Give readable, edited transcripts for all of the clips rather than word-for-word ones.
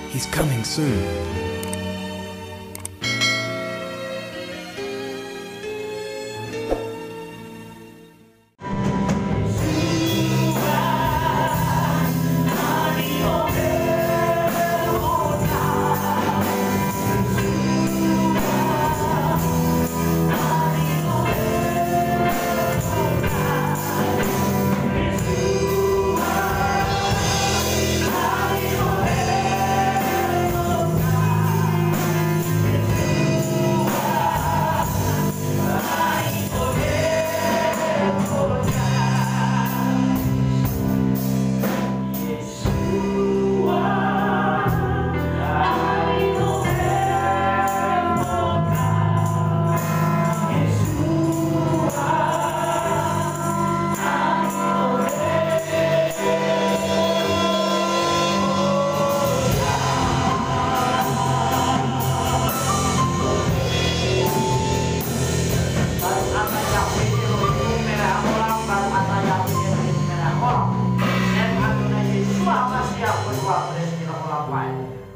He's coming soon.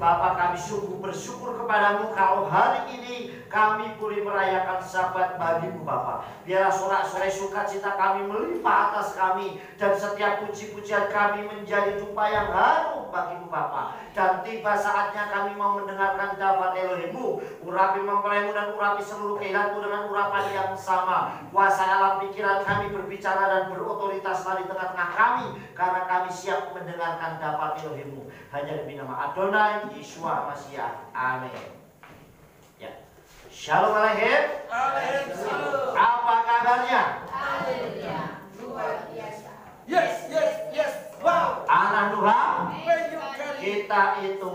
Bapa, kami sungguh bersyukur kepadamu kalau hari ini kami boleh merayakan Sabat bagimu Bapa. Biarlah sorak-sorai sukacita kami melimpah atas kami, dan setiap puji-pujian kami menjadi dupa yang harum bagimu Bapa. Dan tiba saatnya kami mau mendengarkan dapat Elohimmu. Urapi mempelaimu dan urapi seluruh kehidupanmu dengan urapan yang sama. Kuasa alam pikiran kami berbicara dan berotoritas di tengah-tengah kami, karena kami siap mendengarkan dapat Elohimmu. Hanya demi nama Adonai Yeshua Mashiach. Amin. Ya. Shalom Aleichem. Apa kabarnya? Haleluya. Luar biasa. Yes. Wow. Anak Tuhan, When you can kita itu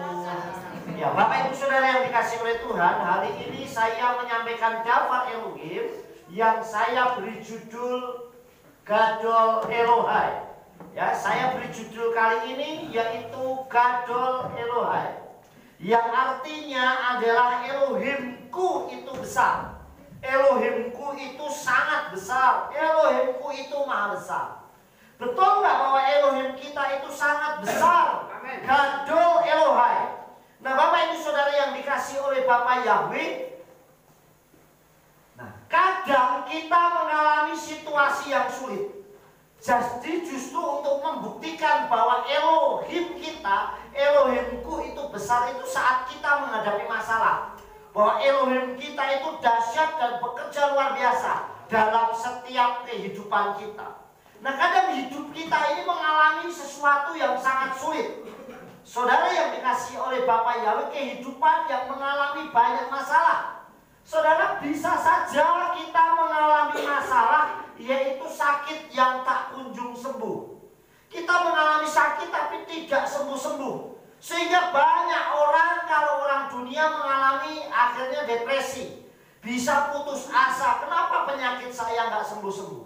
ya Bapak Ibu Saudara yang dikasih oleh Tuhan, hari ini saya menyampaikan dakwah Elohim yang saya beri judul Gadol Elohai. Ya, saya beri judul kali ini yaitu Gadol Elohai, yang artinya adalah Elohimku itu besar. Elohimku itu sangat besar. Elohimku itu maha besar. Betul nggak bahwa Elohim kita itu sangat besar? Amin. Gadol Elohai. Nah, Bapak Ibu Saudara yang dikasih oleh Bapak Yahweh, nah, kadang kita mengalami situasi yang sulit. Jadi justru untuk membuktikan bahwa Elohim kita, Elohimku itu besar, itu saat kita menghadapi masalah. Bahwa Elohim kita itu dahsyat dan bekerja luar biasa dalam setiap kehidupan kita. Nah, kadang hidup kita ini mengalami sesuatu yang sangat sulit. Saudara yang dikasih oleh Bapak Yahweh, kehidupan yang mengalami banyak masalah. Saudara, bisa saja kita mengalami masalah, yaitu sakit yang tak kunjung sembuh. Kita mengalami sakit tapi tidak sembuh-sembuh. Sehingga banyak orang, kalau orang dunia mengalami akhirnya depresi, bisa putus asa. Kenapa penyakit saya nggak sembuh-sembuh?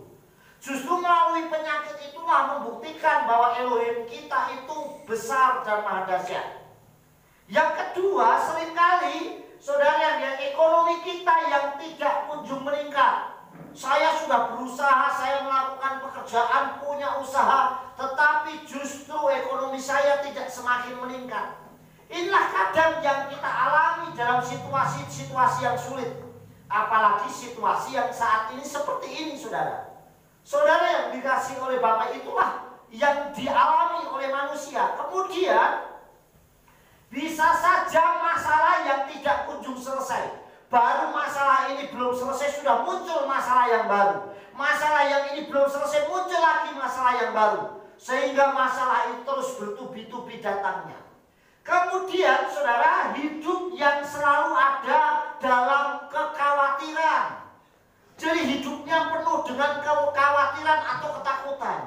Justru melalui penyakit itulah membuktikan bahwa Elohim kita itu besar dan maha dahsyat. Yang kedua, seringkali saudara, yang ekonomi kita yang tidak kunjung meningkat. Saya sudah berusaha, saya melakukan pekerjaan, punya usaha, tetapi justru ekonomi saya tidak semakin meningkat. Inilah kadang yang kita alami dalam situasi-situasi yang sulit. Apalagi situasi yang saat ini seperti ini, saudara. Saudara yang dikasih oleh Bapak, itulah yang dialami oleh manusia. Kemudian bisa saja masalah yang tidak kunjung selesai. Baru masalah ini belum selesai, sudah muncul masalah yang baru. Masalah yang ini belum selesai, muncul lagi masalah yang baru. Sehingga masalah itu terus bertubi-tubi datangnya. Kemudian saudara, hidup yang selalu ada dalam kekhawatiran. Jadi hidupnya penuh dengan kekhawatiran atau ketakutan.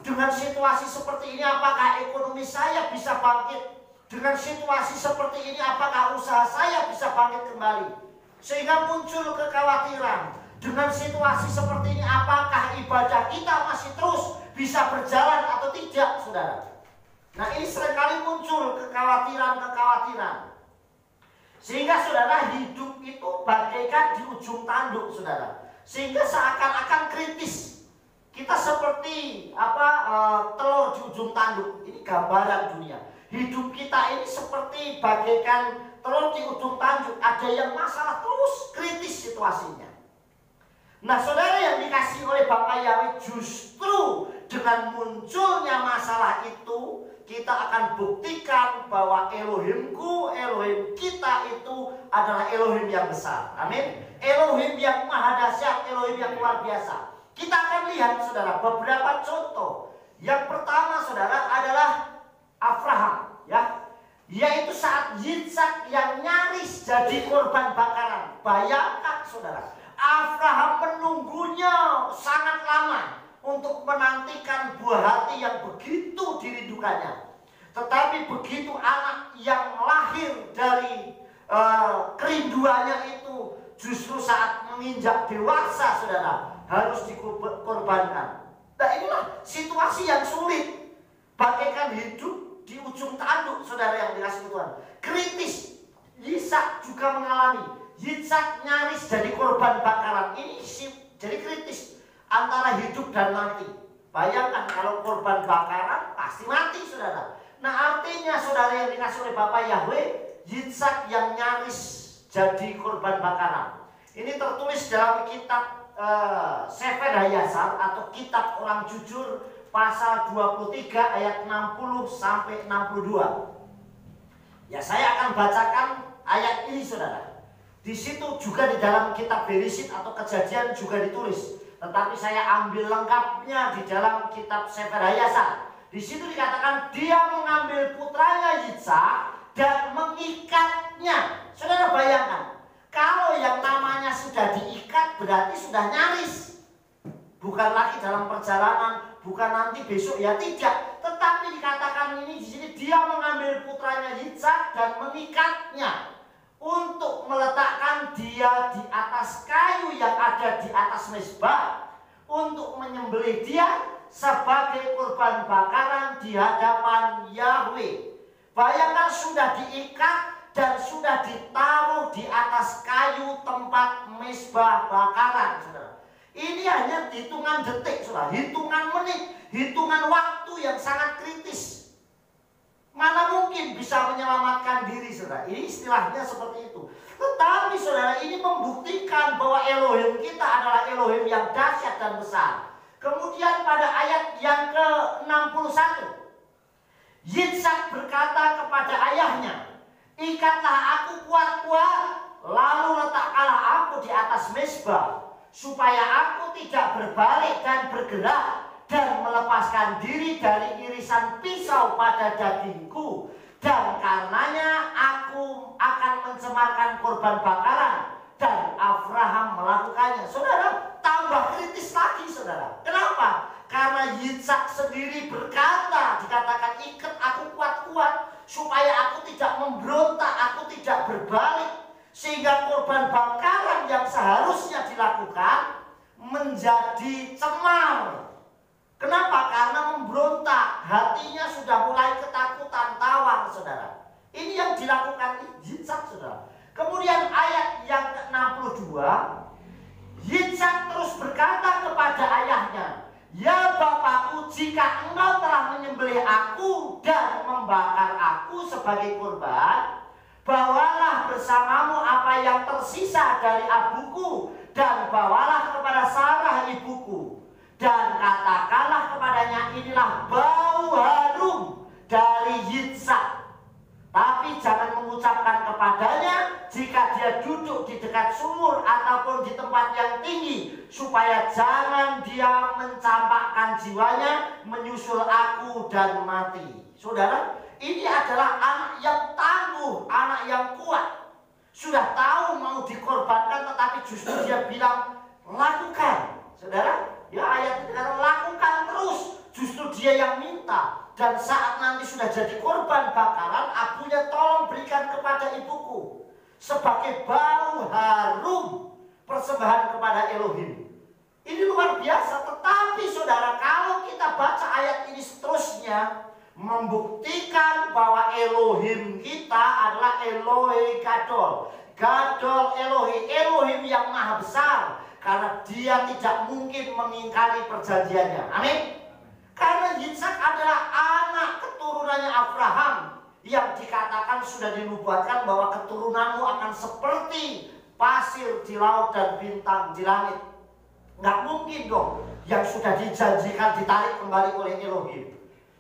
Dengan situasi seperti ini, apakah ekonomi saya bisa bangkit? Dengan situasi seperti ini, apakah usaha saya bisa bangkit kembali? Sehingga muncul kekhawatiran. Dengan situasi seperti ini, apakah ibadah kita masih terus bisa berjalan atau tidak, saudara? Nah, ini seringkali muncul kekhawatiran-kekhawatiran. Sehingga saudara, hidup itu bagaikan di ujung tanduk, saudara. Sehingga seakan-akan kritis. Kita seperti telur di ujung tanduk. Ini gambaran dunia. hidup kita ini seperti bagaikan telur di ujung tanduk. Ada yang masalah terus kritis situasinya. Nah, saudara yang dikasihi oleh Bapa Yahweh, justru dengan munculnya masalah itu, kita akan buktikan bahwa Elohimku, Elohim kita itu adalah Elohim yang besar. Amin. Elohim yang maha dahsyat, Elohim yang luar biasa. Kita akan lihat, saudara, beberapa contoh. Yang pertama, saudara, adalah Abraham, ya, yaitu saat Yitzhak yang nyaris jadi korban bakaran. Bayangkan, saudara, Abraham menunggunya sangat lama untuk menantikan buah hati yang begitu dirindukannya. Tetapi begitu anak yang lahir dari kerinduannya itu justru saat menginjak dewasa, saudara, harus dikorbankan. Nah, inilah situasi yang sulit, bagaikan hidup di ujung tanduk, saudara yang dikasihi Tuhan. Kritis. Yitzhak juga mengalami. Yitzhak nyaris jadi korban bakaran. Ini jadi kritis antara hidup dan mati. Bayangkan kalau korban bakaran pasti mati, saudara. Nah, artinya saudara yang dikasihi oleh Bapa Yahweh, Yitzhak yang nyaris jadi korban bakaran. Ini tertulis dalam kitab Sefer Hayasar atau kitab orang jujur pasal 23 ayat 60 sampai 62. Ya, saya akan bacakan ayat ini, saudara. Di situ juga di dalam kitab Bereshit atau Kejadian juga ditulis. Tetapi saya ambil lengkapnya di dalam kitab Sefer Hayasar. Di situ dikatakan dia mengambil putranya Yitzhak dan mengikatnya. Saudara bayangkan, kalau yang namanya sudah diikat berarti sudah nyaris. Bukan lagi dalam perjalanan, bukan nanti besok, ya tidak. Tetapi dikatakan ini di sini dia mengambil putranya Yitzhak dan mengikatnya untuk meletakkan dia di atas kayu yang ada di atas mezbah untuk menyembelih dia sebagai korban bakaran di hadapan Yahweh. Bayangkan sudah diikat dan sudah ditaruh di atas kayu tempat mezbah bakaran, saudara. Ini hanya hitungan detik, saudara, hitungan menit, hitungan waktu yang sangat kritis. Mana mungkin bisa menyelamatkan diri, saudara? Ini istilahnya seperti itu. Tetapi, saudara, ini membuktikan bahwa Elohim kita adalah Elohim yang dahsyat dan besar. Kemudian pada ayat yang ke-61, Yitzhak berkata kepada ayahnya, "Ikatlah aku kuat-kuat, lalu letakkanlah aku di atas mezbah, supaya aku tidak berbalik dan bergerak dan melepaskan diri dari irisan pisau pada dagingku, dan karenanya aku akan mencemarkan korban bakaran." Dan Abraham melakukannya. Saudara, tambah kritis lagi, saudara. Kenapa? Karena Yitzhak sendiri berkata, dikatakan ikat aku kuat-kuat supaya aku tidak memberontak, aku tidak berbalik, sehingga korban bakaran yang seharusnya dilakukan menjadi cemar. Kenapa? Karena memberontak, hatinya sudah mulai ketakutan, tawar, saudara. Ini yang dilakukan Yitzhak, saudara. Kemudian ayat yang ke-62, Yitzhak terus berkata kepada ayahnya, "Ya Bapakku, jika engkau telah menyembelih aku dan membakar aku sebagai korban, bawalah bersamamu apa yang tersisa dari abuku dan bawalah kepada Sarah ibuku. Dan katakanlah kepadanya, inilah bau harum dari Yitzhak. Tapi jangan mengucapkan kepadanya jika dia duduk di dekat sumur ataupun di tempat yang tinggi, supaya jangan dia mencampakkan jiwanya menyusul aku dan mati." Saudara, ini adalah anak yang tangguh, anak yang kuat. Sudah tahu mau dikorbankan, tetapi justru dia bilang, "Lakukan." Saudara, ya ayat itu kata lakukan terus. Justru dia yang minta. Dan saat nanti sudah jadi korban bakaran, abunya tolong berikan kepada ibuku sebagai bau harum persembahan kepada Elohim. Ini luar biasa. Tetapi saudara, kalau kita baca ayat ini seterusnya, membuktikan bahwa Elohim kita adalah Elohe Gadol. Gadol Elohe, Elohim yang maha besar. Karena dia tidak mungkin mengingkari perjanjiannya. Amin. Karena Yitzhak adalah anak keturunannya Abraham. yang dikatakan sudah dinubuatkan bahwa keturunanmu akan seperti pasir di laut dan bintang di langit. Nggak mungkin dong yang sudah dijanjikan ditarik kembali oleh Elohim.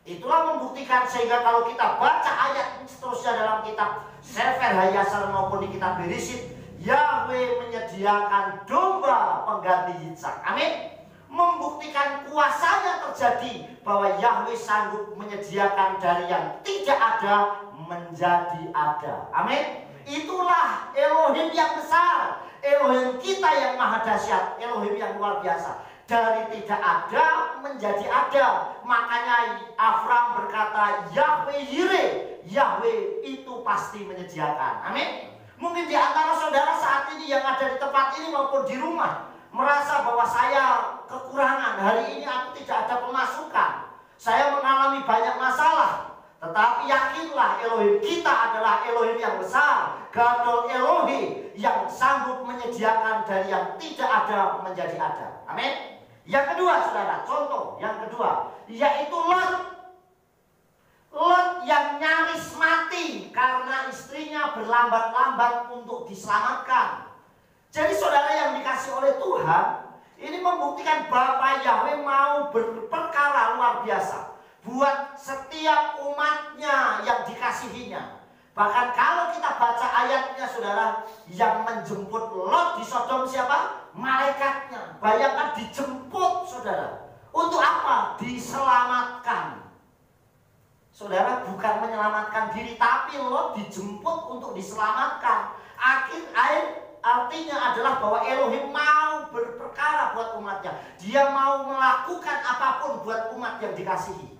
Itulah membuktikan sehingga kalau kita baca ayat seterusnya dalam kitab Sefer Hayasar maupun di kitab Bereshit, Yahweh menyediakan domba pengganti Yitzhak. Amin. Membuktikan kuasanya terjadi bahwa Yahweh sanggup menyediakan dari yang tidak ada menjadi ada. Amin. Itulah Elohim yang besar, Elohim kita yang maha dahsyat, Elohim yang luar biasa. Dari tidak ada menjadi ada. Makanya Abraham berkata, Yahweh Yireh, Yahweh itu pasti menyediakan. Amin. Mungkin di antara saudara saat ini yang ada di tempat ini maupun di rumah merasa bahwa saya kekurangan, hari ini aku tidak ada pemasukan, saya mengalami banyak masalah. Tetapi yakinlah Elohim kita adalah Elohim yang besar, Gadol Elohim, yang sanggup menyediakan dari yang tidak ada menjadi ada. Amin. Yang kedua saudara, contoh yang kedua, yaitu Lot. Lot yang nyaris mati karena istrinya berlambat-lambat untuk diselamatkan. Jadi saudara yang dikasih oleh Tuhan, ini membuktikan Bapa Yahweh mau berperkara luar biasa buat setiap umatnya yang dikasihinya. Bahkan kalau kita baca ayatnya saudara, yang menjemput Lot di Sodom siapa? Malaikatnya. Bayangkan dijemput saudara. Untuk apa? Diselamatkan. Saudara, bukan menyelamatkan diri, tapi Lot dijemput untuk diselamatkan. Artinya adalah bahwa Elohim mau berperkara buat umatnya. Dia mau melakukan apapun buat umat yang dikasihi.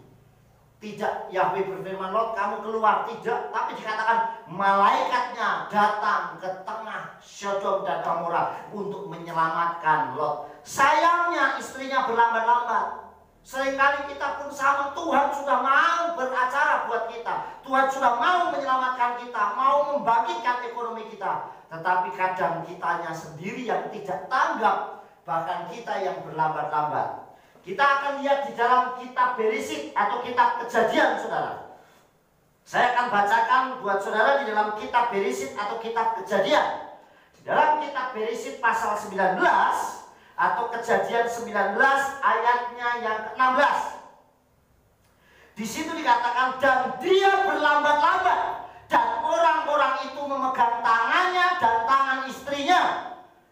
Tidak Yahweh berfirman, Lot kamu keluar, tidak. Tapi dikatakan malaikatnya datang ke tengah Sodom dan Gomora untuk menyelamatkan Lot. Sayangnya istrinya berlambat-lambat. Seringkali kita pun sama, Tuhan sudah mau beracara buat kita, Tuhan sudah mau menyelamatkan kita, mau membangkitkan ekonomi kita. Tetapi kadang kitanya sendiri yang tidak tanggap, bahkan kita yang berlambat-lambat. Kita akan lihat di dalam kitab Bereshit atau kitab Kejadian saudara. Saya akan bacakan buat saudara di dalam kitab Bereshit atau kitab Kejadian. Di dalam kitab Bereshit pasal 19 atau Kejadian 19 ayatnya yang ke-16. Di situ dikatakan, dan dia berlambat-lambat, dan orang-orang itu memegang tangannya dan tangan istrinya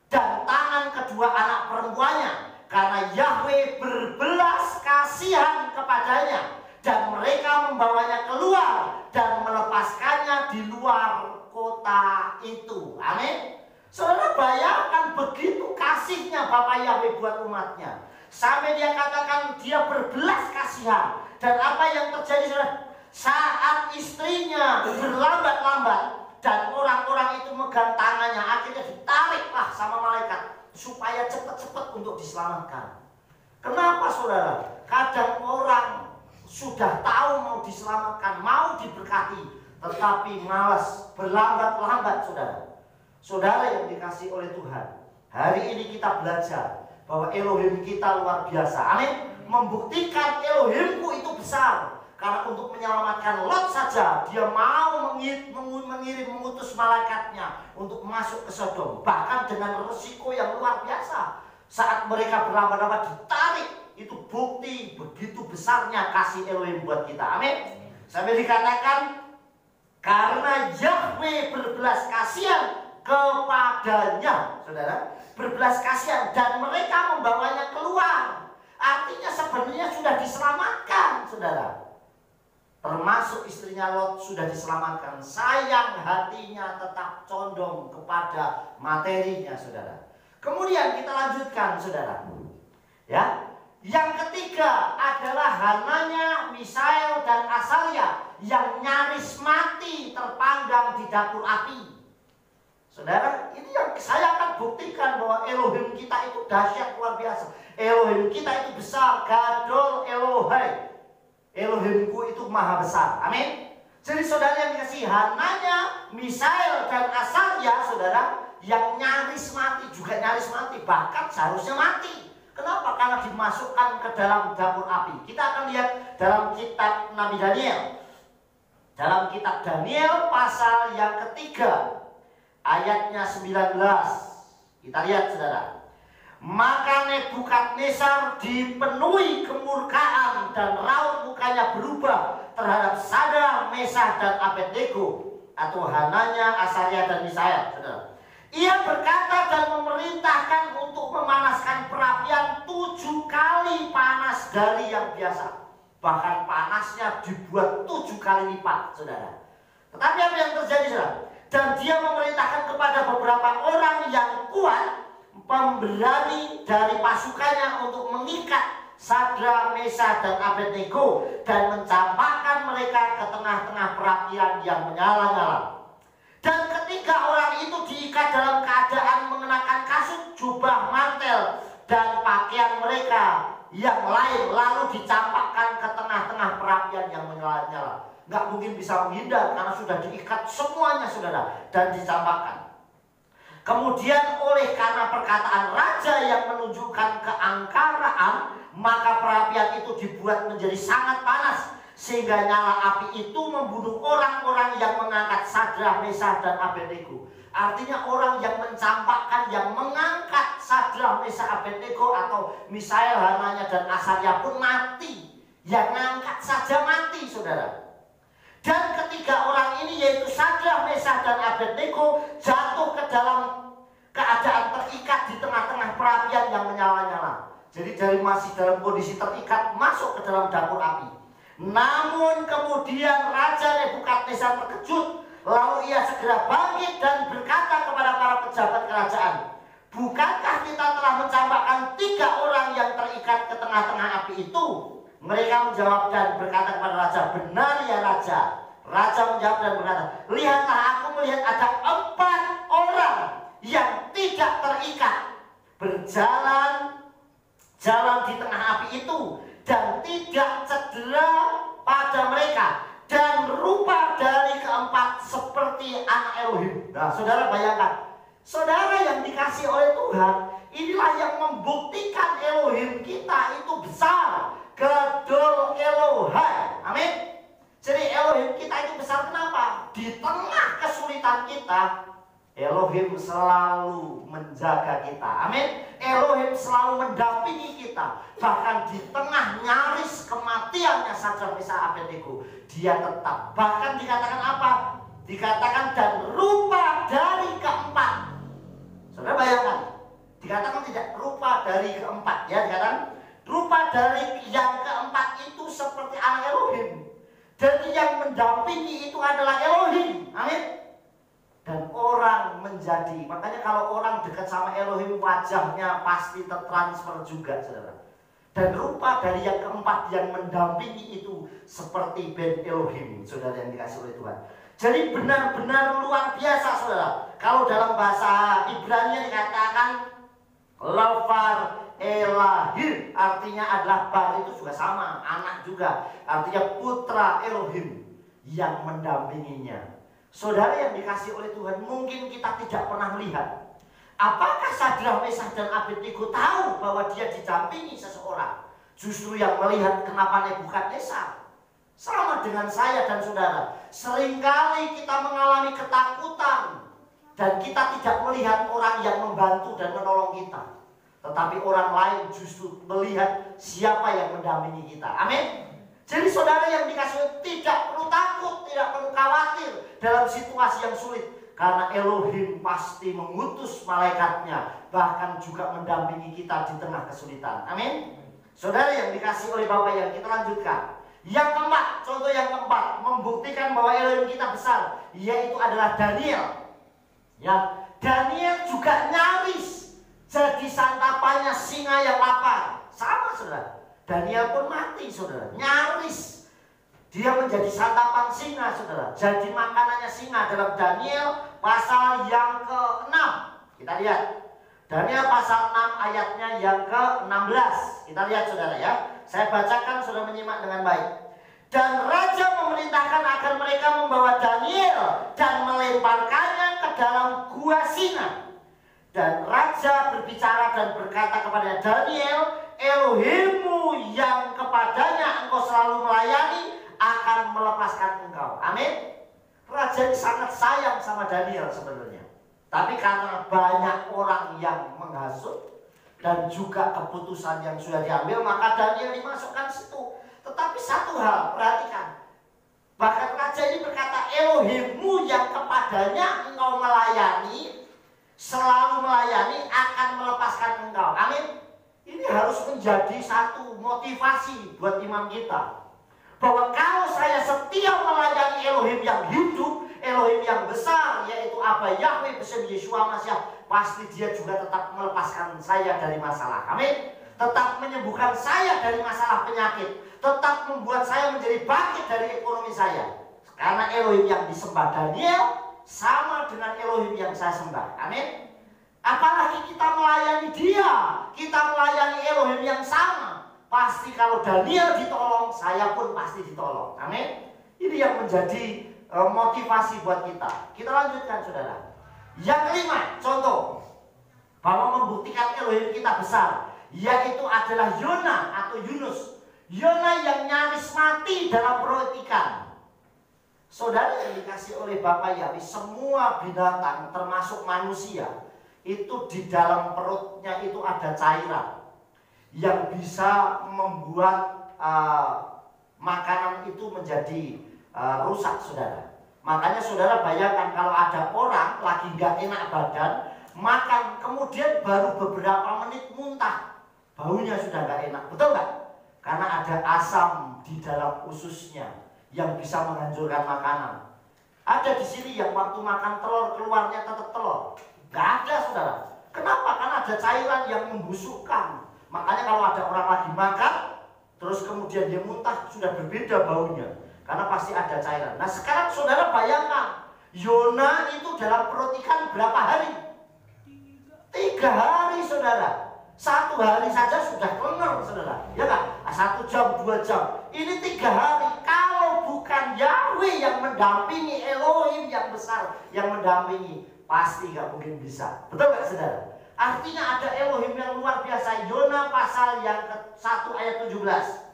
dan tangan kedua anak perempuannya, karena Yahweh berbelas kasihan kepadanya, dan mereka membawanya keluar dan melepaskannya di luar kota itu. Amin. Saudara bayangkan begitu kasihnya Bapa Yahweh buat umatnya, sampai dia katakan dia berbelas kasihan. Dan apa yang terjadi saudara? Saat istrinya berlambat-lambat dan orang-orang itu megang tangannya, akhirnya ditariklah sama malaikat supaya cepat-cepat untuk diselamatkan. Kenapa saudara? Kadang orang sudah tahu mau diselamatkan, mau diberkati, tetapi malas, berlambat-lambat saudara. Saudara yang dikasih oleh Tuhan, hari ini kita belajar bahwa Elohim kita luar biasa. Amin. Membuktikan Elohimku itu besar. Karena untuk menyelamatkan Lot saja, dia mau mengutus malaikatnya untuk masuk ke Sodom. Bahkan dengan resiko yang luar biasa. Saat mereka berlambat-lambat ditarik, itu bukti begitu besarnya kasih Elohim buat kita. Amin. Sampai dikatakan, karena Yahweh berbelas kasihan kepadanya, saudara, berbelas kasihan, dan mereka membawanya keluar. Artinya sebenarnya sudah diselamatkan, saudara. Termasuk istrinya Lot sudah diselamatkan. Sayang hatinya tetap condong kepada materinya, saudara. Kemudian kita lanjutkan, saudara. Ya, yang ketiga adalah Hananya, Misael, dan Asalia yang nyaris mati terpanggang di dapur api. Saudara, ini yang saya akan buktikan bahwa Elohim kita itu dahsyat luar biasa. Elohim kita itu besar, Gadol Elohim. Elohimku itu maha besar. Amin. Jadi saudara yang dikasih, Hananya, Misael, dan Asalia, saudara, yang nyaris mati, juga nyaris mati, bahkan seharusnya mati. Kenapa? Karena dimasukkan ke dalam dapur api. Kita akan lihat dalam kitab Nabi Daniel. Dalam kitab Daniel pasal yang ketiga, ayatnya 19. Kita lihat saudara. Maka Nebukadnezar dipenuhi kemurkaan dan raut mukanya berubah terhadap Sadrak, Meshach dan Abednego, atau Hananya, Asaria dan Misael, saudara. Ia berkata dan memerintahkan untuk memanaskan perapian 7 kali panas dari yang biasa. Bahkan panasnya dibuat 7 kali lipat, saudara. Tetapi apa yang terjadi, saudara? Dan dia memerintahkan kepada beberapa orang yang kuat, pemberani dari pasukannya, untuk mengikat Sadrak, Meshach dan Abednego dan mencampakkan mereka ke tengah-tengah perapian yang menyala-nyala. Dan ketika orang itu diikat dalam keadaan mengenakan kasut, jubah, mantel dan pakaian mereka yang lain, lalu dicampakkan ke tengah-tengah perapian yang menyala-nyala. Nggak mungkin bisa menghindar karena sudah diikat semuanya, saudara, dan dicampakkan. Kemudian oleh karena perkataan raja yang menunjukkan keangkaraan, maka perapian itu dibuat menjadi sangat panas, sehingga nyala api itu membunuh orang-orang yang mengangkat Sadrak, Meshach dan Abednego. Artinya orang yang mencampakkan, yang mengangkat Sadrak, Meshach, Abednego atau Misael, Hananya dan Asaria pun mati. Yang ngangkat saja mati, saudara. Dan ketiga orang ini, yaitu Sadrak, Meshach dan Abednego, jatuh ke dalam keadaan terikat di tengah-tengah perapian yang menyala-nyala. Jadi dari masih dalam kondisi terikat masuk ke dalam dapur api. Namun kemudian Raja Nebukadnezar terkejut, lalu ia segera bangkit dan berkata kepada para pejabat kerajaan, bukankah kita telah mencampakkan 3 orang yang terikat ke tengah-tengah api itu? Mereka menjawab dan berkata kepada raja, benar ya raja. Raja menjawab dan berkata, lihatlah, aku melihat ada 4 orang yang tidak terikat berjalan di tengah api itu, dan tidak cedera pada mereka, dan rupa dari keempat seperti anak Elohim. Nah, saudara bayangkan, saudara yang dikasih oleh Tuhan, inilah yang membuktikan Elohim kita itu besar. Gadol Elohai. Amin. Jadi Elohim kita itu besar. Kenapa? Di tengah kesulitan kita, Elohim selalu menjaga kita. Amin. Elohim selalu mendampingi kita. Bahkan di tengah nyaris kematiannya Sadrak, Meshach, Abednego, dia tetap. Bahkan dikatakan apa? Dikatakan dan rupa dari keempat. Saudara bayangkan, dikatakan tidak rupa dari keempat, ya, dikatakan rupa dari yang keempat itu seperti anak Elohim. Dan yang mendampingi itu adalah Elohim. Amin. Dan orang menjadi, makanya kalau orang dekat sama Elohim, wajahnya pasti tertransfer juga, saudara. Dan rupa dari yang keempat yang mendampingi itu seperti Ben Elohim, saudara yang dikasih oleh Tuhan. Jadi benar-benar luar biasa, saudara. Kalau dalam bahasa Ibrani dikatakan Lavar Elahir, artinya adalah bar, itu juga sama, anak juga, artinya putra Elohim yang mendampinginya. Saudara yang dikasih oleh Tuhan, mungkin kita tidak pernah melihat apakah Sadrak, Meshach dan Abednego tahu bahwa dia didampingi seseorang. Justru yang melihat kenapa Nebukadnezar. Sama dengan saya dan saudara, seringkali kita mengalami ketakutan dan kita tidak melihat orang yang membantu dan menolong kita. Tetapi orang lain justru melihat siapa yang mendampingi kita. Amin. Jadi saudara yang dikasih tidak perlu takut, tidak perlu khawatir dalam situasi yang sulit. Karena Elohim pasti mengutus malaikatnya, bahkan juga mendampingi kita di tengah kesulitan. Amin. Saudara yang dikasih oleh Bapak, yang kita lanjutkan. Yang keempat, contoh yang keempat, membuktikan bahwa Elohim kita besar, yaitu adalah Daniel. Ya, Daniel juga nyaris jadi santapannya singa yang lapar. Sama, saudara. Daniel pun mati, saudara. Nyaris dia menjadi santapan singa, saudara. Jadi makanannya singa dalam Daniel pasal yang ke-6. Kita lihat. Daniel pasal 6 ayatnya yang ke-16. Kita lihat, saudara, ya. Saya bacakan, saudara menyimak dengan baik. Dan raja memerintahkan agar mereka membawa Daniel dan melemparkannya ke dalam gua singa. Dan raja berbicara dan berkata kepada Daniel, Elohimmu yang kepadanya engkau selalu melayani akan melepaskan engkau. Amin. Raja ini sangat sayang sama Daniel sebenarnya. Tapi karena banyak orang yang menghasut dan juga keputusan yang sudah diambil, maka Daniel dimasukkan situ. Tetapi satu hal, perhatikan. Bahkan raja ini berkata, Elohimmu yang kepadanya engkau melayani, selalu melayani, akan melepaskan engkau. Amin. Ini harus menjadi satu motivasi buat iman kita. Bahwa kalau saya setia melayani Elohim yang hidup, Elohim yang besar, yaitu Aba Yahweh bersama Yeshua Mashiach, pasti dia juga tetap melepaskan saya dari masalah. Amin. Tetap menyembuhkan saya dari masalah penyakit. Tetap membuat saya menjadi bangkit dari ekonomi saya. Karena Elohim yang disembah Daniel sama dengan Elohim yang saya sembah. Amin. Apalagi kita melayani dia, kita melayani Elohim yang sama. Pasti kalau Daniel ditolong, saya pun pasti ditolong. Amin. Ini yang menjadi motivasi buat kita. Kita lanjutkan, saudara. Yang kelima, contoh bahwa membuktikan Elohim kita besar, yaitu adalah Yona atau Yunus. Yona yang nyaris mati dalam perut ikan. Saudara yang dikasih oleh Bapa Yahweh, semua binatang termasuk manusia itu di dalam perutnya itu ada cairan yang bisa membuat makanan itu menjadi rusak, saudara. Makanya saudara bayangkan kalau ada orang lagi nggak enak badan, makan kemudian baru beberapa menit muntah, baunya sudah nggak enak, betul nggak? Karena ada asam di dalam ususnya yang bisa menghancurkan makanan. Ada di sini yang waktu makan telur keluarnya tetap telur, nggak ada, saudara. Kenapa? Karena ada cairan yang membusukkan. Makanya kalau ada orang lagi makan, terus kemudian dia muntah, sudah berbeda baunya. Karena pasti ada cairan. Nah sekarang saudara bayangkan, Yona itu dalam perut ikan berapa hari? 3 hari, saudara. 1 hari saja sudah kelengar, saudara. Ya kan? 1 jam, 2 jam. Ini 3 hari. Kalau bukan Yahweh yang mendampingi, Elohim yang besar yang mendampingi, pasti gak mungkin bisa. Betul gak, saudara? Artinya ada Elohim yang luar biasa. Yona pasal yang ke-1 ayat 17.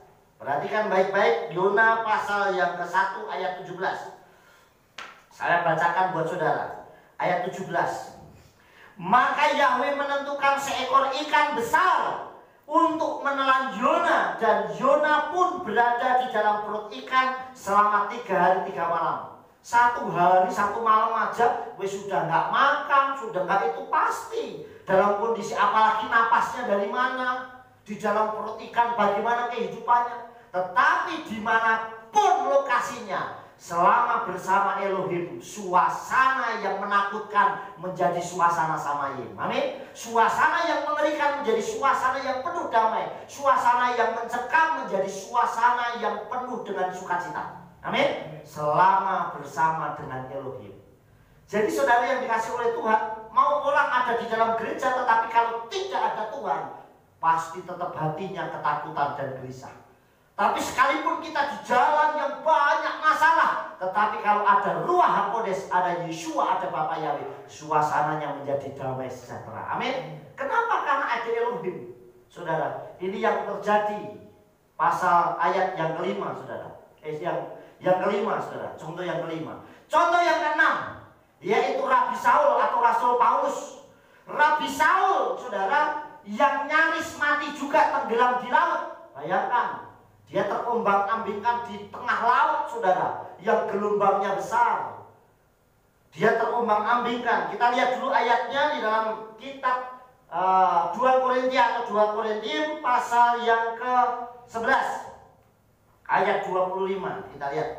Perhatikan baik-baik, Yona pasal yang ke-1 ayat 17. Saya bacakan buat saudara. Ayat 17. Maka Yahweh menentukan seekor ikan besar untuk menelan Yona, dan Yona pun berada di dalam perut ikan selama 3 hari 3 malam. 1 hari 1 malam aja wes sudah nggak makan, sudah nggak, itu pasti dalam kondisi, apalagi napasnya dari mana, di dalam perut ikan bagaimana kehidupannya. Tetapi dimanapun lokasinya, selama bersama Elohim, suasana yang menakutkan menjadi suasana samayim. Amin. Suasana yang mengerikan menjadi suasana yang penuh damai. Suasana yang mencekam menjadi suasana yang penuh dengan sukacita. Amin. Selama bersama dengan Elohim. Jadi saudara yang dikasih oleh Tuhan, mau orang ada di dalam gereja, tetapi kalau tidak ada Tuhan, pasti tetap hatinya ketakutan dan gelisah. Tapi sekalipun kita di jalan yang banyak masalah, tetapi kalau ada Ruach HaKodes, ada Yeshua, ada Bapa Yahweh, suasananya menjadi damai sejahtera. Amin. Kenapa? Karena ada Elohim. Saudara, ini yang terjadi pasal ayat yang kelima, saudara. Yang kelima, saudara. Contoh yang kelima. Contoh yang keenam, yaitu Rabi Saul atau Rasul Paulus. Rabi Saul, saudara, yang nyaris mati juga tenggelam di laut. Bayangkan, dia terombang-ambingkan di tengah laut, saudara, yang gelombangnya besar. Dia terombang-ambingkan. Kita lihat dulu ayatnya di dalam kitab 2 Korintius atau 2 Korintium pasal yang ke-11 ayat 25. Kita lihat.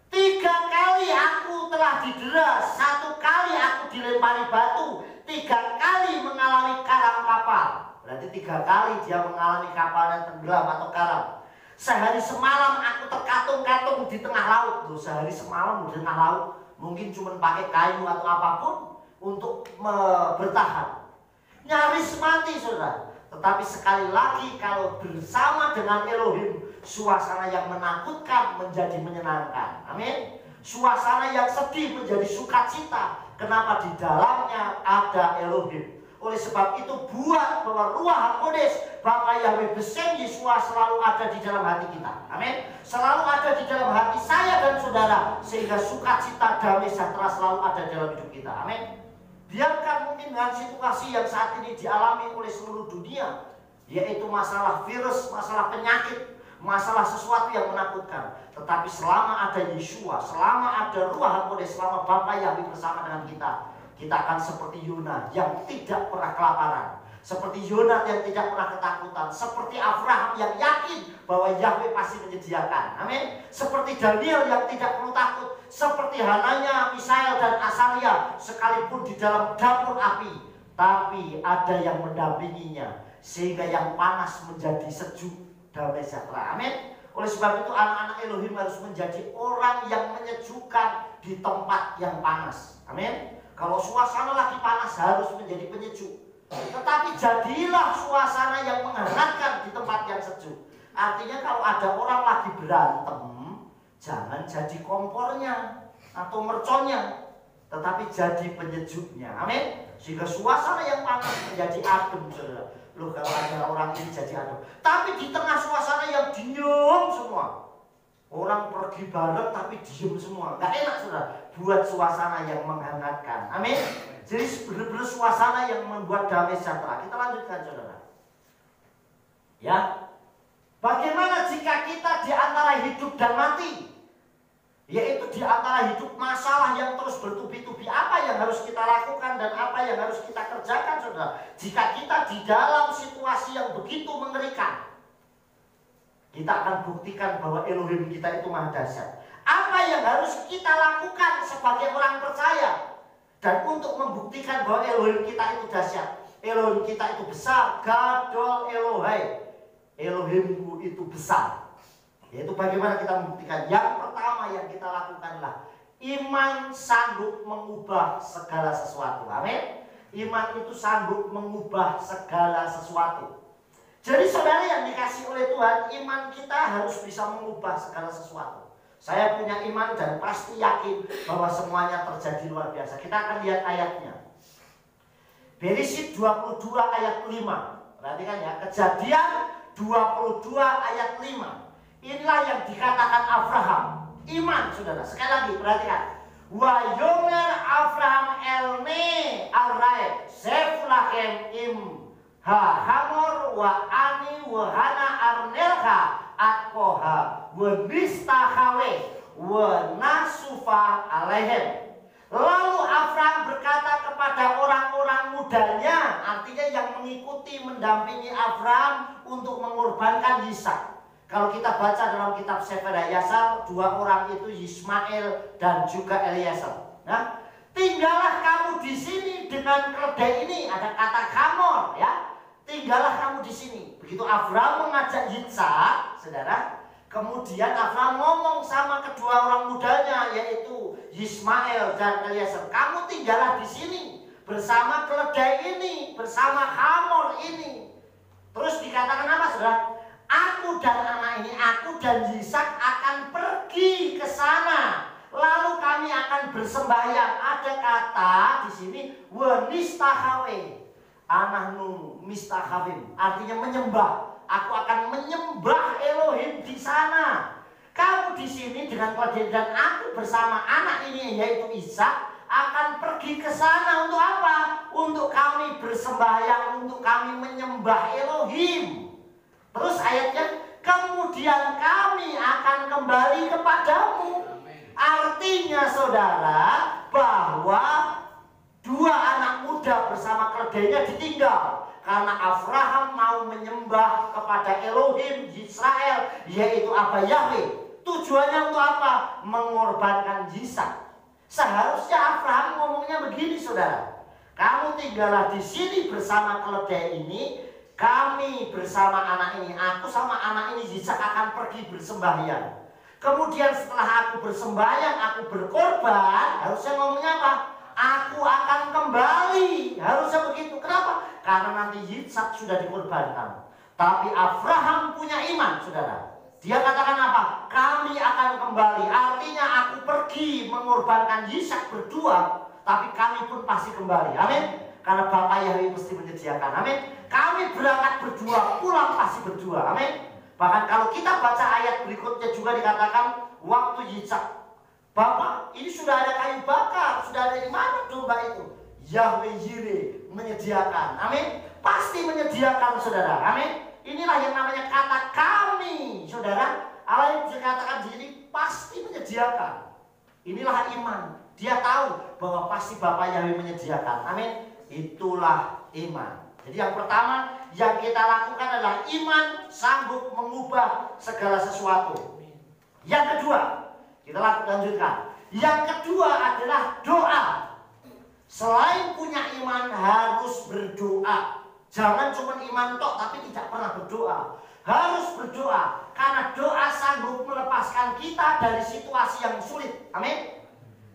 3 kali aku telah didera, 1 kali aku dilempari batu, 3 kali mengalami karam kapal. Berarti 3 kali dia mengalami kapal yang tenggelam atau karam. Sehari semalam aku terkatung-katung di tengah laut. Loh, sehari semalam di tengah laut, mungkin cuma pakai kayu atau apapun untuk bertahan. Nyaris mati, saudara. Tetapi sekali lagi kalau bersama dengan Elohim, suasana yang menakutkan menjadi menyenangkan. Amin. Suasana yang sedih menjadi sukacita. Kenapa? Di dalamnya ada Elohim. Oleh sebab itu buat bahwa Ruach HaKodes Bapa Yahweh Besem Yeshua selalu ada di dalam hati kita. Amin. Selalu ada di dalam hati saya dan saudara, sehingga sukacita, damai, sejahtera selalu ada dalam hidup kita. Amin. Biarkan mungkin dengan situasi yang saat ini dialami oleh seluruh dunia, yaitu masalah virus, masalah penyakit, masalah sesuatu yang menakutkan. Tetapi selama ada Yeshua, selama ada Ruach HaKodes, selama Bapa Yahweh bersama dengan kita akan seperti Yona yang tidak pernah kelaparan, seperti Yona yang tidak pernah ketakutan, seperti Abraham yang yakin bahwa Yahweh pasti menyediakan. Amin. Seperti Daniel yang tidak perlu takut, seperti Hananya, Misael dan Asaria, sekalipun di dalam dapur api, tapi ada yang mendampinginya, sehingga yang panas menjadi sejuk, damai sejahtera. Amin. Oleh sebab itu anak-anak Elohim harus menjadi orang yang menyejukkan di tempat yang panas. Amin. Kalau suasana lagi panas harus menjadi penyejuk. Tetapi jadilah suasana yang menghangatkan di tempat yang sejuk. Artinya kalau ada orang lagi berantem, jangan jadi kompornya atau merconnya, tetapi jadi penyejuknya. Amin. Sehingga suasana yang panas menjadi adem, saudara. Loh, kalau ada orang ini jadi adem. Tapi di tengah suasana yang diem semua, orang pergi bareng tapi diem semua, nggak enak, saudara. Buat suasana yang menghangatkan. Amin. Jadi benar-benar suasana yang membuat damai sejahtera. Kita lanjutkan, saudara. Ya. Bagaimana jika kita di antara hidup dan mati? Yaitu di antara hidup masalah yang terus bertubi-tubi. Apa yang harus kita lakukan dan apa yang harus kita kerjakan, saudara? Jika kita di dalam situasi yang begitu mengerikan, kita akan buktikan bahwa Elohim kita itu maha dahsyat. Apa yang harus kita lakukan sebagai orang percaya? Dan untuk membuktikan bahwa Elohim kita itu dahsyat, Elohim kita itu besar, Gadol Elohai, Elohimku itu besar. Yaitu bagaimana kita membuktikan? Yang pertama yang kita lakukanlah iman sanggup mengubah segala sesuatu. Amin. Iman itu sanggup mengubah segala sesuatu. Jadi saudara yang dikasih oleh Tuhan, iman kita harus bisa mengubah segala sesuatu. Saya punya iman dan pasti yakin bahwa semuanya terjadi luar biasa. Kita akan lihat ayatnya. Bereshit 22 ayat 5. Perhatikan ya, Kejadian 22 ayat 5. Inilah yang dikatakan Abraham. Iman, saudara. Sekali lagi, perhatikan. Wa yomer Abraham elne alrae sefulakem im ha hamor wa ani wa hana arnelha atkoha wa bistahawe wa nasufa alaihem. Lalu Abraham berkata kepada orang-orang mudanya, artinya yang mengikuti mendampingi Abraham untuk mengorbankan Ishak. Kalau kita baca dalam kitab Sefer Hayasar, dua orang itu Ismail dan juga Eliezer. Nah, tinggallah kamu di sini dengan keledai ini, ada kata kamor ya. Tinggallah kamu di sini. Begitu Abraham mengajak Yitzhak, saudara, kemudian Abraham ngomong sama kedua orang mudanya, yaitu Ismail dan Eliezer, kamu tinggallah di sini bersama keledai ini, bersama Hamor ini. Terus dikatakan apa, saudara? Aku dan anak ini, aku dan Yitzhak akan pergi ke sana. Lalu kami akan bersembahyang. Ada kata di sini wenistahawe, anahnu mistahawim, artinya menyembah. Aku akan menyembah Elohim di sana. Kamu di sini dengan keledai dan aku bersama anak ini yaitu Ishak akan pergi ke sana untuk apa? Untuk kami bersembahyang, untuk kami menyembah Elohim. Terus ayatnya, kemudian kami akan kembali kepadamu. Artinya saudara, bahwa dua anak muda bersama keledainya ditinggal karena Abraham mau menyembah kepada Elohim Israel, yaitu Abba Yahweh. Tujuannya untuk apa? Mengorbankan Yitzhak. Seharusnya Abraham ngomongnya begini, saudara. Kamu tinggallah di sini bersama keledai ini, kami bersama anak ini, aku sama anak ini Yitzhak akan pergi bersembahyang. Kemudian setelah aku bersembahyang, aku berkorban, harusnya ngomongnya apa? Aku akan kembali. Harusnya begitu. Kenapa? Karena nanti Yitzhak sudah dikorbankan. Tapi Abraham punya iman, saudara. Dia katakan apa? Kami akan kembali. Artinya aku pergi mengorbankan Yitzhak berdua, tapi kami pun pasti kembali. Amin. Karena Bapak Yahweh mesti menyediakan. Amin. Kami berangkat berdua, pulang pasti berdua. Amin. Bahkan kalau kita baca ayat berikutnya juga dikatakan waktu Yitzhak, Bapak, ini sudah ada kayu bakar, sudah ada di mana domba itu? Yahweh Yireh menyediakan. Amin. Pasti menyediakan, saudara. Amin. Inilah yang namanya kata kami, saudara. Allah yang dikatakan di sini pasti menyediakan. Inilah iman. Dia tahu bahwa pasti Bapak Yahweh menyediakan. Amin. Itulah iman. Jadi yang pertama yang kita lakukan adalah iman sanggup mengubah segala sesuatu. Yang kedua, kita lanjutkan. Yang kedua adalah doa. Selain punya iman harus berdoa. Jangan cuma iman tok tapi tidak pernah berdoa. Harus berdoa karena doa sanggup melepaskan kita dari situasi yang sulit. Amin.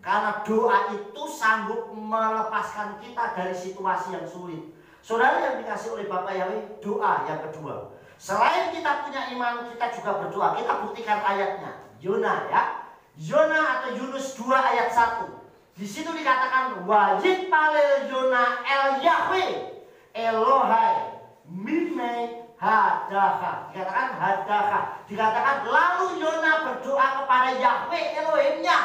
Karena doa itu sanggup melepaskan kita dari situasi yang sulit. Saudara yang dikasih oleh Bapak Yahweh, doa yang kedua. Selain kita punya iman, kita juga berdoa. Kita buktikan ayatnya. Yona ya. Yona atau Yunus 2 ayat 1. Di situ dikatakan wajib palel Yona el Yahweh Elohai mimei hadaha. Dikatakan hadaha. Dikatakan lalu Yona berdoa kepada Yahweh Elohimnya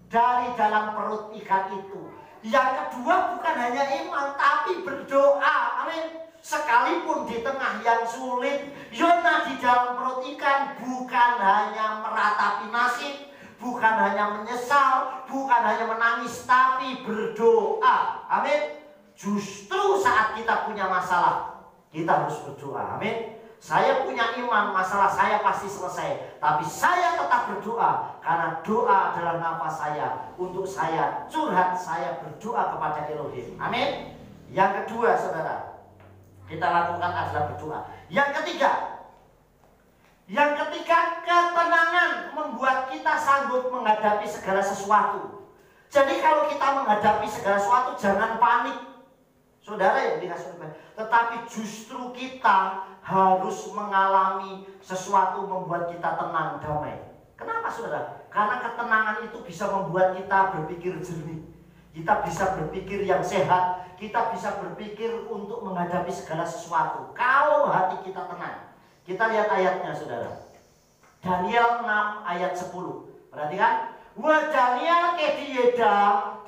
dari dalam perut ikan itu. Yang kedua bukan hanya iman tapi berdoa. Amin. Sekalipun di tengah yang sulit, Yona di dalam perut ikan bukan hanya meratapi nasib, bukan hanya menyesal, bukan hanya menangis, tapi berdoa. Amin. Justru saat kita punya masalah, kita harus berdoa. Amin. Saya punya iman, masalah saya pasti selesai. Tapi saya tetap berdoa. Karena doa adalah nafas saya. Untuk saya curhat, saya berdoa kepada Elohim. Amin. Yang kedua, saudara, kita lakukan adalah berdoa. Yang ketiga, ketenangan membuat kita sanggup menghadapi segala sesuatu. Jadi kalau kita menghadapi segala sesuatu, jangan panik. Saudara yang dikasih oleh, tetapi justru kita harus mengalami sesuatu membuat kita tenang, damai. Kenapa saudara? Karena ketenangan itu bisa membuat kita berpikir jernih. Kita bisa berpikir yang sehat. Kita bisa berpikir untuk menghadapi segala sesuatu. Kalau hati kita tenang. Kita lihat ayatnya saudara. Daniel 6 ayat 10. Perhatikan. Wa Daniel kediyeda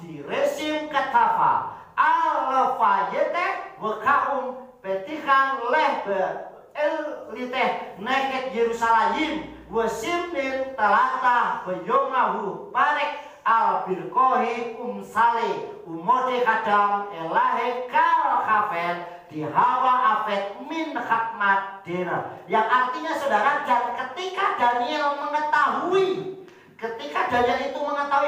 di resim katafa. Al-Fayete wakaum petikan lehbe el-liteh neket Yerusalem wasimnin talata bayomahu parek al-birkohi sale umode kadam elahe kal kafel di hawa afet min hakmat dena. Yang artinya saudara, dan ketika Daniel mengetahui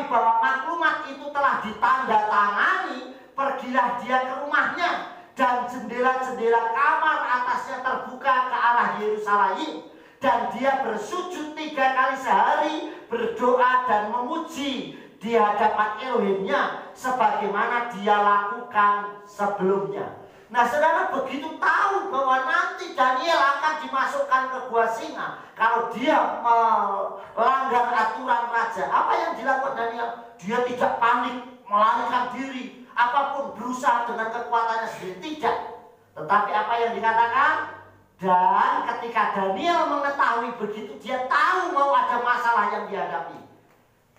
bahwa maklumat itu telah ditandatangani, pergilah dia ke rumahnya dan jendela-jendela kamar atasnya terbuka ke arah Yerusalem dan dia bersujud 3 kali sehari berdoa dan memuji di hadapan Elohimnya sebagaimana dia lakukan sebelumnya. Nah saudara, begitu tahu bahwa nanti Daniel akan dimasukkan ke gua singa kalau dia melanggar aturan raja, apa yang dilakukan Daniel? Dia tidak panik, melarikan diri, apapun berusaha dengan kekuatannya sendiri, tidak. Tetapi apa yang dikatakan? Dan ketika Daniel mengetahui begitu, dia tahu bahwa ada masalah yang dihadapi.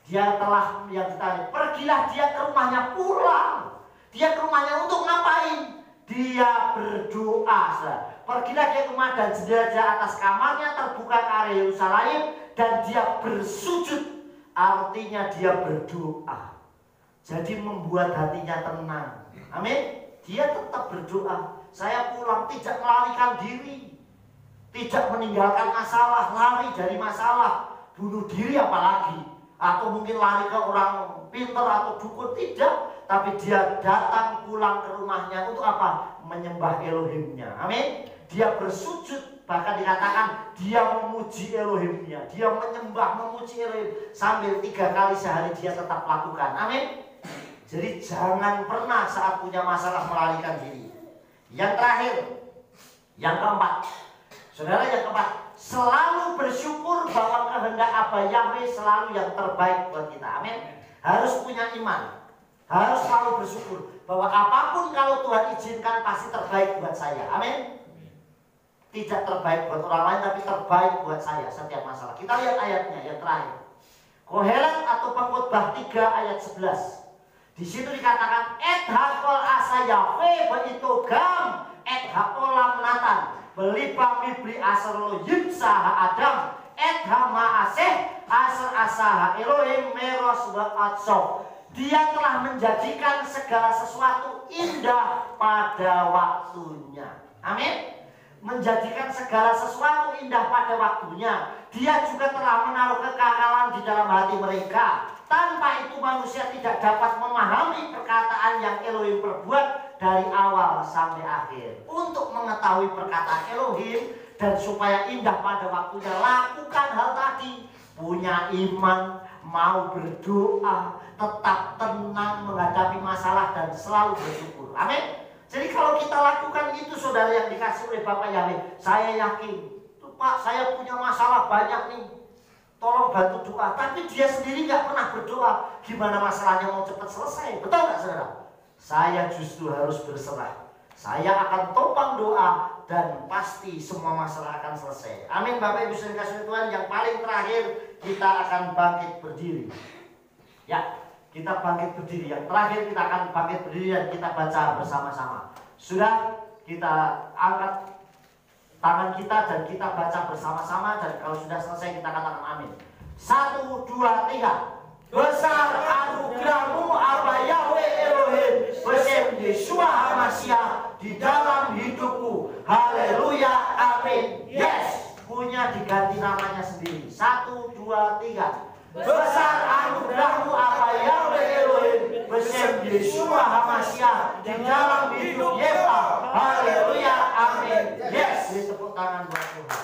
Dia telah yang ditanya, pergilah dia ke rumahnya, pulang. Dia ke rumahnya untuk ngapain? Dia berdoa. Pergilah dia ke rumah dan jendela atas kamarnya terbuka ke arah Yerusalem dan dia bersujud. Artinya dia berdoa. Jadi membuat hatinya tenang. Amin. Dia tetap berdoa. Saya pulang, tidak melarikan diri, tidak meninggalkan masalah, lari dari masalah, bunuh diri apalagi, atau mungkin lari ke orang pintar atau dukun, tidak. Tapi dia datang pulang ke rumahnya untuk apa? Menyembah Elohimnya. Amin. Dia bersujud, bahkan dikatakan dia memuji Elohimnya. Dia menyembah, memuji Elohim sambil 3 kali sehari dia tetap lakukan. Amin. Jadi jangan pernah saat punya masalah melarikan diri. Yang terakhir, yang keempat, saudara, yang keempat, selalu bersyukur bahwa kehendak Abba Yahweh selalu yang terbaik buat kita. Amin. Harus punya iman. Harus selalu bersyukur bahwa apapun kalau Tuhan izinkan pasti terbaik buat saya. Amin. Tidak terbaik buat orang lain, tapi terbaik buat saya setiap masalah. Kita lihat ayatnya yang terakhir. Kohelet atau Pengkhotbah 3 ayat 11. Di situ dikatakan et hakol asa Yahweh beito gam et hakolam natan belipa mibli aser lo yimsa ha Adam et ha maaseh aser asa ha Elohim meros wa atsof. Dia telah menjadikan segala sesuatu indah pada waktunya. Amin. Menjadikan segala sesuatu indah pada waktunya. Dia juga telah menaruh kekekalan di dalam hati mereka. Tanpa itu manusia tidak dapat memahami perkataan yang Elohim perbuat dari awal sampai akhir. Untuk mengetahui perkataan Elohim dan supaya indah pada waktunya, lakukan hal tadi. Punya iman, mau berdoa, tetap tenang menghadapi masalah dan selalu bersyukur. Amin. Jadi kalau kita lakukan itu, saudara yang dikasih oleh Bapak Yahweh, saya yakin, Pak, saya punya masalah banyak nih, tolong bantu doa. Tapi dia sendiri nggak pernah berdoa, gimana masalahnya mau cepat selesai? Betul nggak, saudara? Saya justru harus berserah. Saya akan topang doa dan pasti semua masalah akan selesai. Amin. Bapak Ibu saudara kasih Tuhan, yang paling terakhir kita akan bangkit berdiri. Ya, kita bangkit berdiri. Yang terakhir kita akan bangkit berdiri dan kita baca bersama-sama. Sudah, kita angkat tangan kita dan kita baca bersama-sama. Dan kalau sudah selesai kita katakan amin. 1, 2, 3. Besar anugerahmu apa Yahweh Elohim Besem Yeshua HaMashiach di dalam hidupku. Haleluya, amin. Yes, punya diganti namanya sendiri. 1, 2, 3. Besar anugerahmu apa Yahweh Elohim Besem Yeshua HaMashiach di dalam hidup Yesus. Haleluya, amin. Yes, tepuk tangan buat Tuhan.